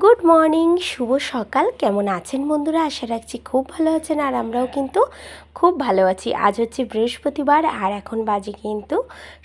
Good morning, শুভ সকাল। কেমন আছেন বন্ধুরা? আশা রাখছি খুব ভালো আছেন, আর আমরাও কিন্তু খুব ভালো আছি। আজ হচ্ছে বৃহস্পতিবার, আর এখন বাজে কিন্তু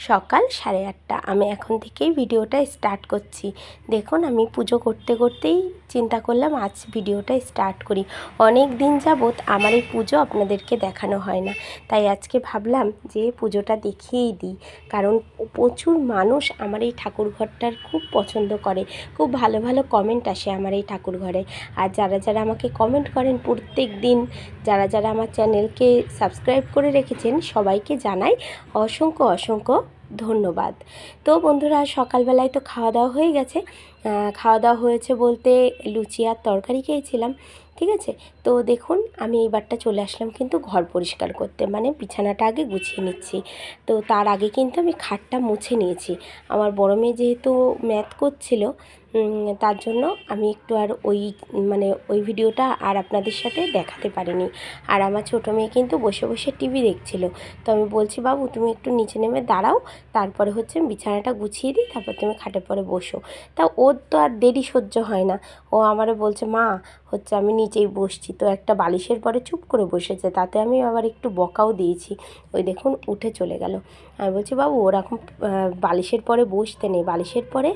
সকাল 8:30। আমি এখন থেকেই ভিডিওটা স্টার্ট করছি। দেখুন, আমি পুজো করতে করতেই চিন্তা করলাম আজ ভিডিওটা স্টার্ট করি। অনেক দিন যাবৎ আমার এই পুজো আপনাদেরকে দেখানো হয় না, তাই আজকে ভাবলাম যে পুজোটা দেখিয়েই দিই। কারণ প্রচুর মানুষ আমার এই ঠাকুর ঘরটার খুব পছন্দ করে, খুব ভালো ভালো কমেন্ট আসে আমার এই ঠাকুর ঘরে। আর যারা যারা আমাকে কমেন্ট করেন প্রত্যেক দিন, যারা যারা আমার চ্যানেলকে সাবস্ক্রাইব করে রেখেছেন, সবাইকে জানাই অসংখ্য অসংখ্য ধন্যবাদ। তো বন্ধুরা, সকালবেলায় তো খাওয়া দাওয়া হয়ে গেছে। খাওয়া দাওয়া হয়েছে বলতে লুচি আর তরকারি খেয়েছিলাম, ঠিক আছে। তো দেখুন, আমি এইবারটা চলে আসলাম কিন্তু ঘর পরিষ্কার করতে, মানে বিছানাটা আগে গুছিয়ে নিচ্ছি। তো তার আগে কিন্তু আমি খাটটা মুছে নিয়েছি। আমার বড় মেয়ে যেহেতু ম্যাথ করছিল, তার জন্য আমি একটু আর ওই ভিডিওটা আর আপনাদের সাথে দেখাতে পারিনি। আর আমার ছোটো মেয়ে কিন্তু বসে বসে টিভি দেখছিল। তো আমি বলছি, বাবু তুমি একটু নিচে নেমে দাঁড়াও, তারপরে হচ্ছে বিছানাটা গুছিয়ে দিই, তারপর তুমি খাটের পরে বসো। তা ওর তো আর দেরি সহ্য হয় না। ও আমারে বলছে, মা হচ্ছে আমি নিচেই বসছি। তো একটা বালিশের পরে চুপ করে বসেছে, তাতে আমি আবার একটু বকাও দিয়েছি। ওই দেখুন উঠে চলে গেল। আমি বলছি, বাবু ওরকম বালিশের পরে বসতে নেই, বালিশের পরে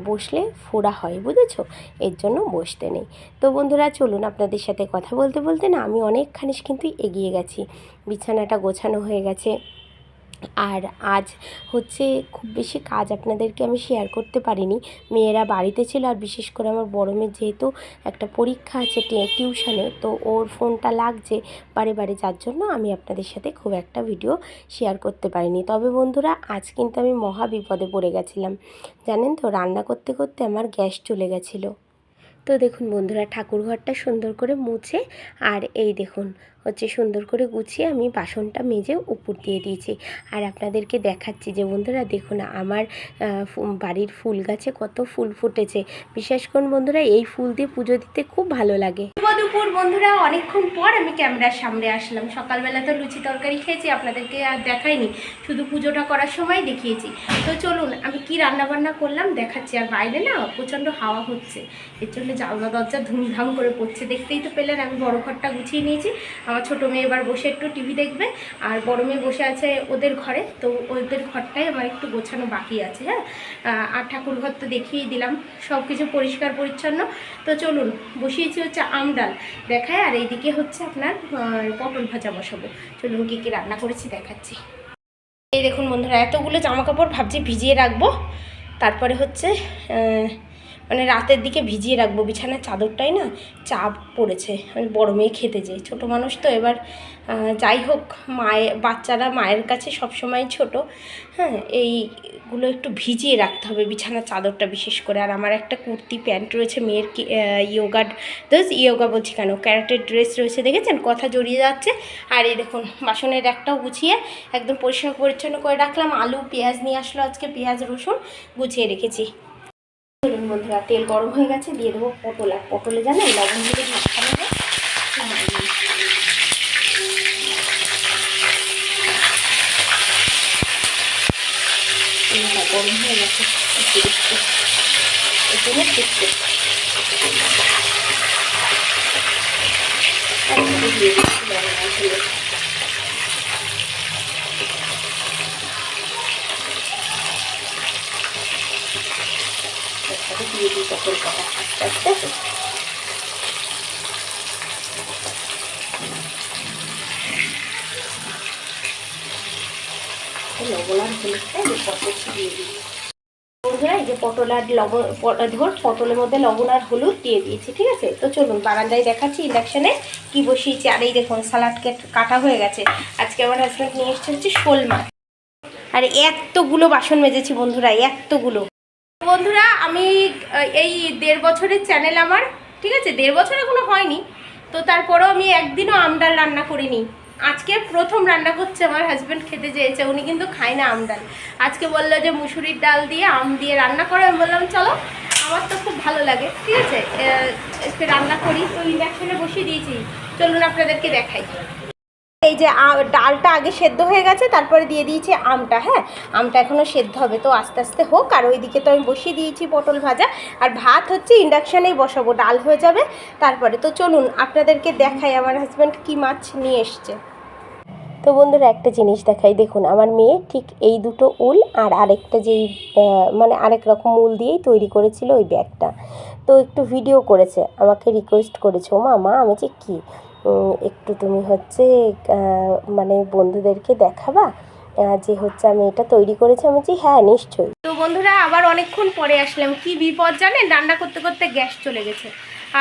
বসলে ফোড়া হয়, বুঝেছো, এর জন্য বসতে নেই। তো বন্ধুরা, চলুন আপনাদের সাথে কথা বলতে বলতে না আমি অনেকখানি কিন্তু এগিয়ে গেছি। বিছানাটা গোছানো হয়ে গেছে। আর আজ হচ্ছে খুব বেশি কাজ আপনাদেরকে আমি শেয়ার করতে পারিনি। মেয়েরা বাড়িতে ছিল, আর বিশেষ করে আমার বড় মেয়ের যেহেতু একটা পরীক্ষা আছে টিউশনে, তো ওর ফোনটা লাগছে বারে বারে, যার জন্য আমি আপনাদের সাথে খুব একটা ভিডিও শেয়ার করতে পারিনি। তবে বন্ধুরা, আজ কিন্তু আমি মহা বিপদে পড়ে গেছিলাম, জানেন তো। রান্না করতে করতে আমার গ্যাস চলে গেছিলো। তো দেখুন বন্ধুরা, ঠাকুরঘরটা সুন্দর করে মুছে, আর এই দেখুন হচ্ছে সুন্দর করে গুছিয়ে আমি বাসনটা মেজে উপর দিয়ে দিয়েছি। আর আপনাদেরকে দেখাচ্ছি যে বন্ধুরা দেখুন, আমার বাড়ির ফুল গাছে কত ফুল ফুটেছে। বিশেষ করে বন্ধুরা, এই ফুল দিয়ে পুজো দিতে খুব ভালো লাগে। দুপুর বন্ধুরা, অনেকক্ষণ পর আমি ক্যামেরার সামনে আসলাম। সকালবেলা তো লুচি তরকারি খেয়েছি, আপনাদেরকে আর দেখাইনি, শুধু পুজোটা করার সময় দেখিয়েছি। তো চলুন আমি কি রান্নাবান্না করলাম দেখাচ্ছি। আর বাইরে না প্রচণ্ড হাওয়া হচ্ছে, এর জন্য জানলা দরজা ধুমধাম করে পড়ছে। দেখতেই তো পেলেন, আমি বড় ঘরটা গুছিয়ে নিয়েছি। আমার ছোটো মেয়ে এবার বসে একটু টিভি দেখবে, আর বড় মেয়ে বসে আছে ওদের ঘরে। তো ওদের ঘরটাই আমার একটু গোছানো বাকি আছে। হ্যাঁ, আর ঠাকুর ঘর তো দেখিয়েই দিলাম, সব কিছু পরিষ্কার পরিচ্ছন্ন। তো চলুন, বসিয়েছি হচ্ছে আম ডাল দেখায়, আর এইদিকে হচ্ছে আপনার পটল ভাজা বসাবো। চলুন কী কী রান্না করেছি দেখাচ্ছি। এই দেখুন বন্ধুরা, এতগুলো জামা কাপড় ভাবছি ভিজিয়ে রাখবো, তারপরে হচ্ছে মানে রাতের দিকে ভিজিয়ে রাখবো। বিছানার চাদরটাই না চাপ পড়েছে, আমি বড় মেয়ে খেতে যাই, ছোটো মানুষ তো। এবার যাই হোক, বাচ্চারা মায়ের কাছে সবসময় ছোট। হ্যাঁ, এইগুলো একটু ভিজিয়ে রাখতে হবে, বিছানার চাদরটা বিশেষ করে। আর আমার একটা কুর্তি প্যান্ট রয়েছে মেয়ের, ইয়োগা বলছি কেন, ক্যারাটের ড্রেস রয়েছে, দেখেছেন কথা জড়িয়ে যাচ্ছে। আর এই দেখুন বাসনের একটাও গুছিয়ে একদম পরিষ্কার পরিচ্ছন্ন করে রাখলাম। আলু পেঁয়াজ নিয়ে আসলো আজকে, পেঁয়াজ রসুন গুছিয়ে রেখেছি। চলুন বন্ধুরা, তেল গরম হয়ে গেছে, দিয়ে দেবো পটল। আর পটলে জানেন লবণ দিয়ে মাখানো হয়। গরম হয়ে গেছে, এর জন্য ফুটছে। দিয়ে দিচ্ছি লবণ। দিয়ে দিই পটল কটা আস্তে আস্তে। লবণ আর হলুদটা এই পটল দিয়ে দিই বন্ধুরা। এই যে পটল আর পটলের মধ্যে লবণ আর হলুদ দিয়ে দিয়েছি, ঠিক আছে। তো চলুন বারান্দায় দেখাচ্ছি ইন্ডাকশানে কি বসিয়েছি। আর এই দেখুন সালাড কাটা হয়ে গেছে। আজকে আমার হাজব্যান্ড নিয়ে এসছে হচ্ছে শোল মাছ। আর এতগুলো বাসন মেজেছি বন্ধুরা, এতগুলো। বন্ধুরা, আমি এই 1.5 বছরের চ্যানেল আমার, ঠিক আছে। 1.5 বছর এখনো হয়নি, তো তারপরেও আমি একদিনও আম ডাল রান্না করিনি। আজকে প্রথম রান্না করছে, আমার হাজব্যান্ড খেতে চেয়েছে, উনি কিন্তু খায় না আম ডাল। আজকে বললো যে মুসুরির ডাল দিয়ে আম দিয়ে রান্না করে। আমি বললাম চলো, আমার তো খুব ভালো লাগে, ঠিক আছে, রান্না করি। তো ইন্ডাকশনে বসিয়ে দিয়েছি, চলুন আপনাদেরকে দেখাই। এই যে ডালটা আগে সেদ্ধ হয়ে গেছে, তারপরে দিয়ে দিয়েছি আমটা। হ্যাঁ, আমটা এখনও সেদ্ধ হবে, তো আস্তে আস্তে হোক। আর ওইদিকে তো আমি বসিয়ে দিয়েছি পটল ভাজা, আর ভাত হচ্ছে ইন্ডাকশানেই বসাবো, ডাল হয়ে যাবে তারপরে। তো চলুন আপনাদেরকে দেখাই আমার হাজব্যান্ড কি মাছ নিয়ে এসছে। তো বন্ধুরা একটা জিনিস দেখাই, দেখুন আমার মেয়ে ঠিক এই দুটো উল আর আরেকটা যেই মানে আরেক রকম উল দিয়েই তৈরি করেছিল ওই ব্যাগটা। তো একটু ভিডিও করেছে, আমাকে রিকোয়েস্ট করেছে, ও মা আমি যে কী একটু তুমি হচ্ছে মানে বন্ধুদেরকে দেখাবা যে হচ্ছে আমি এটা তৈরি করেছি। আমি বলছি হ্যাঁ নিশ্চয়ই। তো বন্ধুরা আবার অনেকক্ষণ পরে আসলাম, কি বিপদ জানেন, রান্না করতে করতে গ্যাস চলে গেছে।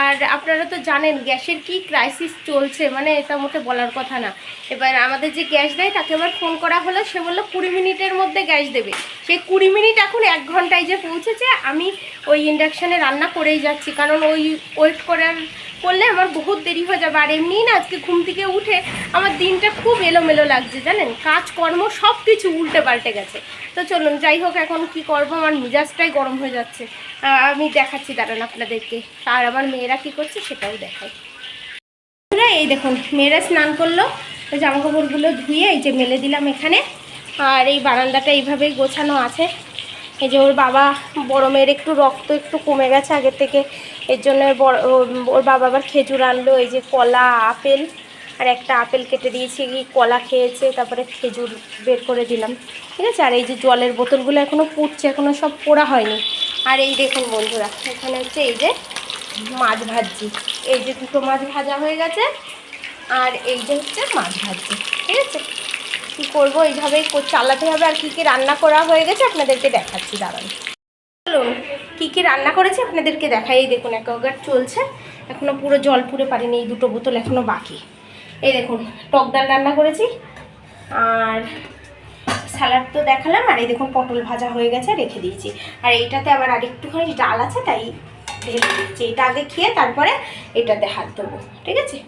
আর আপনারা তো জানেন গ্যাসের কি ক্রাইসিস চলছে, মানে এটা মোটে বলার কথা না। এবার আমাদের যে গ্যাস দেয় তাকে আবার ফোন করা হলো, সে বললো 20 মিনিটের মধ্যে গ্যাস দেবে। সেই 20 মিনিট এখন 1 ঘন্টায় যে পৌঁছেছে। আমি ওই ইন্ডাকশানে রান্না করেই যাচ্ছি, কারণ ওই ওয়েট করলে আমার বহুত দেরি হয়ে যাবে। আর এমনিই না আজকে ঘুম থেকে উঠে আমার দিনটা খুব এলোমেলো লাগছে জানেন, কাজকর্ম সব কিছু উল্টে পাল্টে গেছে। তো চলুন যাই হোক, এখন কি করব, আমার মেজাজটাই গরম হয়ে যাচ্ছে। আমি দেখাচ্ছি দাঁড়ান আপনাদেরকে, আর আমার মেয়েরা কি করছে সেটাও দেখাই। এই দেখুন মেয়েরা স্নান করলো, জামা কাপড়গুলো ধুয়ে এই যে মেলে দিলাম এখানে। আর এই বারান্দাটা এইভাবেই গোছানো আছে। এই যে ওর বাবা, বড় মেয়ের একটু রক্ত একটু কমে গেছে আগের থেকে, এর জন্য ওর বাবা আবার খেজুর আনলো, এই যে কলা আপেল, আর একটা আপেল কেটে দিয়েছি, কলা খেয়েছে, তারপরে খেজুর বের করে দিলাম, ঠিক আছে। আর এই যে জলের বোতলগুলো এখনও পুড়ছে, এখনও সব পোড়া হয়নি। আর এই দেখুন বন্ধুরা এখানে হচ্ছে এই যে মাছ ভাজছি, এই যে দুটো মাছ ভাজা হয়ে গেছে, আর এই যে হচ্ছে মাছ ভাজছি, ঠিক আছে। কী করবো, এইভাবেই চালাতে হবে। আর কী কী রান্না করা হয়ে গেছে আপনাদেরকে দেখাচ্ছি দাঁড়ান। চলুন কী কী রান্না করেছি আপনাদেরকে দেখাই। এই দেখুন অ্যাকোয়াগার্ড চলছে, এখনও পুরো জল পুড়ে পারিনি, এই দুটো বোতল এখনও বাকি। এই দেখুন টক ডাল রান্না করেছি, আর স্যালাড তো দেখালাম, আর এই দেখুন পটল ভাজা হয়ে গেছে রেখে দিয়েছি। আর এইটাতে আবার আরেকটুখানি ডাল আছে, তাই ঢেলে দিয়েছি। এটা আগে খেয়ে তারপরে এটাতে হাত দেবো, ঠিক আছে।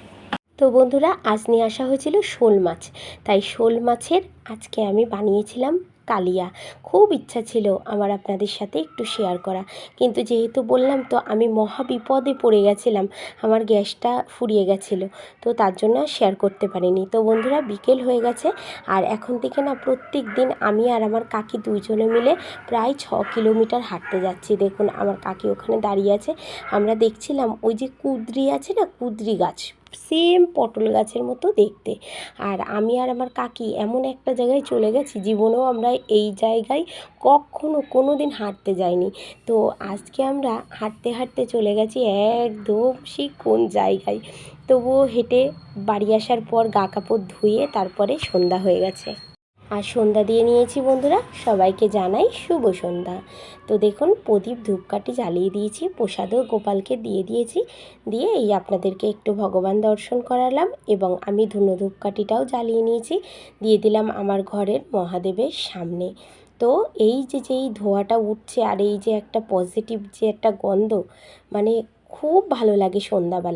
তো বন্ধুরা আজ নিয়ে আসা হয়েছিল শোল মাছ, তাই শোল মাছের আজকে আমি বানিয়েছিলাম কালিয়া। খুব ইচ্ছা ছিল আমার আপনাদের সাথে একটু শেয়ার করা, কিন্তু যেহেতু বললাম তো আমি মহা বিপদে পড়ে গেছিলাম, আমার গ্যাসটা ফুরিয়ে গেছিলো, তো তার জন্য শেয়ার করতে পারিনি। তো বন্ধুরা বিকেল হয়ে গেছে, আর এখন থেকে না প্রত্যেক দিন আমি আর আমার কাকি দুইজনে মিলে প্রায় 6 কিলোমিটার হাঁটতে যাচ্ছি। দেখুন আমার কাকি ওখানে দাঁড়িয়ে আছে, আমরা দেখছিলাম ওই যে কুঁদরি আছে না, কুঁদরি গাছ সেম পটল গাছের মতো দেখতে। আর আমি আর আমার কাকি এমন একটা জায়গায় চলে গেছি, জীবনেও আমরা এই জায়গায় কখনো কোনো দিন হাঁটতে যাইনি। তো আজকে আমরা হাঁটতে হাঁটতে চলে গেছি একদম সেই কোন জায়গায়। তবুও হেঁটে বাড়ি আসার পর গা কাপড় ধুয়ে তারপরে সন্ধ্যা হয়ে গেছে, আর সন্ধ্যা দিয়ে নিয়েছি বন্ধুরা। সবাইকে জানাই শুভ সন্ধ্যা। তো দেখুন প্রদীপ ধূপকাঠি জ্বালিয়ে দিয়েছি, প্রসাদও গোপালকে দিয়ে দিয়েছি, দিয়ে এই আপনাদেরকে একটু ভগবান দর্শন করালাম, এবং আমি ধুনো ধূপকাঠিটাও জ্বালিয়ে নিয়েছি, দিয়ে দিলাম আমার ঘরের মহাদেবের সামনে। তো এই যে যেই ধোঁয়াটা উঠছে, আর এই যে একটা পজিটিভ যে একটা গন্ধ, মানে খুব ভালো লাগে সন্ধ্যাবেলা।